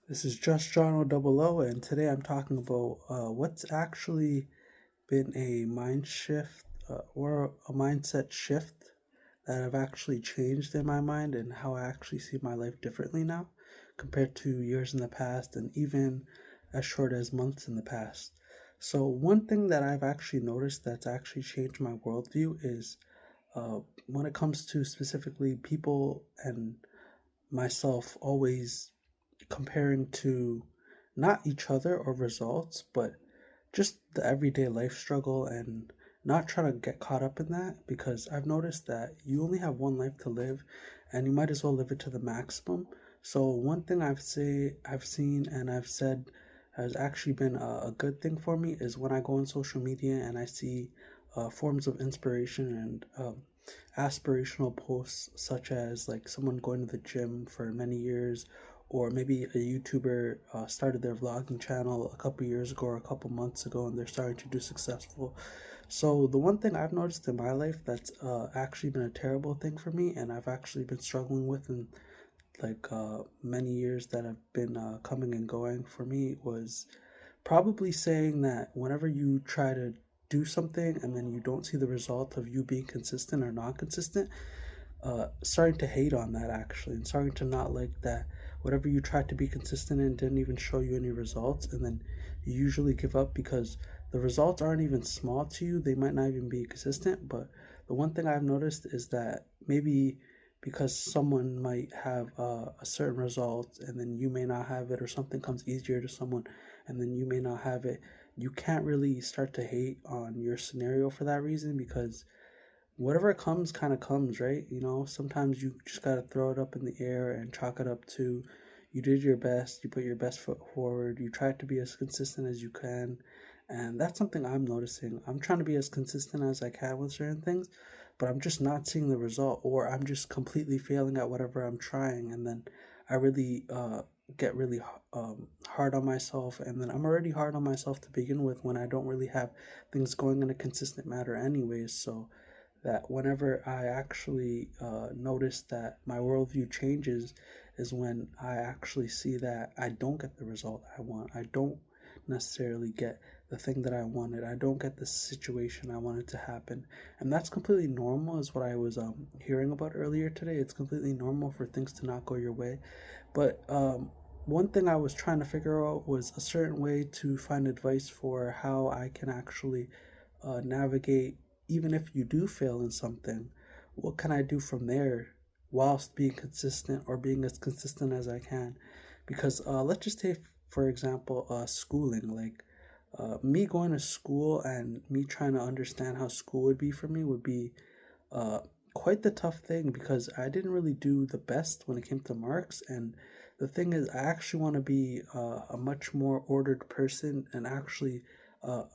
This is Just John O, and today I'm talking about what's actually been a mind shift or a mindset shift that have actually changed in my mind and how I actually see my life differently now compared to years in the past and even as short as months in the past. So, one thing that I've actually noticed that's actually changed my worldview is uh, when it comes to specifically people and myself always comparing to not each other or results, but just the everyday life struggle and not trying to get caught up in that because I've noticed that you only have one life to live and you might as well live it to the maximum. So one thing I've seen and I've said has actually been a good thing for me is when I go on social media and I see forms of inspiration and aspirational posts such as like someone going to the gym for many years or maybe a YouTuber started their vlogging channel a couple years ago or a couple months ago and they're starting to do successful. So the one thing I've noticed in my life that's actually been a terrible thing for me and I've actually been struggling with in many years that have been coming and going for me was probably saying that whenever you try to do something and then you don't see the result of you being consistent or not consistent, starting to hate on that actually and starting to not like that whatever you tried to be consistent in didn't even show you any results and then you usually give up because the results aren't even small to you, they might not even be consistent. But the one thing I've noticed is that maybe because someone might have a certain result and then you may not have it, or something comes easier to someone and then you may not have it, you can't really start to hate on your scenario for that reason because whatever comes kind of comes, right? You know, sometimes you just got to throw it up in the air and chalk it up to you did your best, you put your best foot forward, you tried to be as consistent as you can. And that's something I'm noticing. I'm trying to be as consistent as I can with certain things, but I'm just not seeing the result, or I'm just completely failing at whatever I'm trying. And then I really get really hard on myself. And then I'm already hard on myself to begin with when I don't really have things going in a consistent manner, anyways. So, that whenever I actually notice that my worldview changes is when I actually see that I don't get the result I want. I don't necessarily get the thing that I wanted. I don't get the situation I wanted to happen. And that's completely normal, is what I was hearing about earlier today. It's completely normal for things to not go your way. But one thing I was trying to figure out was a certain way to find advice for how I can actually navigate, even if you do fail in something, what can I do from there whilst being consistent or being as consistent as I can? Because let's just take, for example, schooling. Like me going to school and me trying to understand how school would be for me would be uh, quite the tough thing because I didn't really do the best when it came to marks. And the thing is, I actually want to be a much more ordered person and actually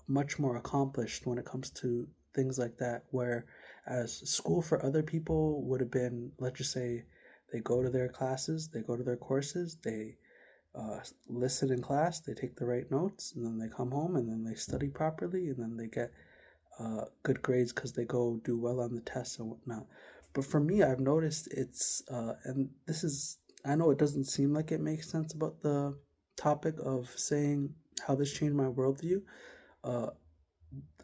much more accomplished when it comes to things like that. Whereas school for other people would have been, let's just say, they go to their classes, they go to their courses, they listen in class, they take the right notes, and then they come home and then they study properly, and then they get good grades because they go do well on the tests and whatnot. But for me, I've noticed and this is, I know it doesn't seem like it makes sense about the topic of saying how this changed my worldview. Uh,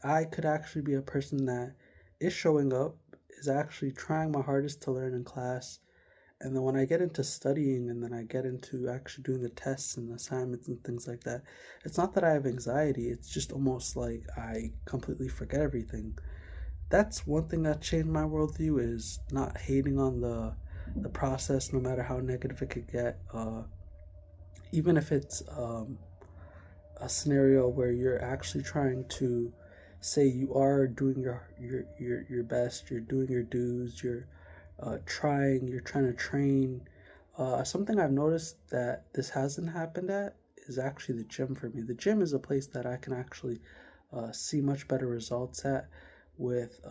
I could actually be a person that is showing up, is actually trying my hardest to learn in class, and then when I get into studying and then I get into actually doing the tests and assignments and things like that, it's not that I have anxiety, it's just almost like I completely forget everything. That's one thing that changed my worldview, is not hating on the process no matter how negative it could get. Even if it's a scenario where you're actually trying to say you are doing your best, you're doing your dues, you're trying to train. Something I've noticed that this hasn't happened at is actually the gym for me. The gym is a place that I can actually see much better results at with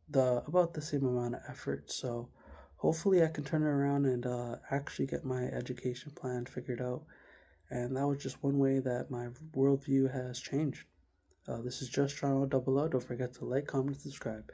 the about the same amount of effort. So hopefully I can turn it around and actually get my education plan figured out. And that was just one way that my worldview has changed. This is just Toronto Double O. Don't forget to like, comment, and subscribe.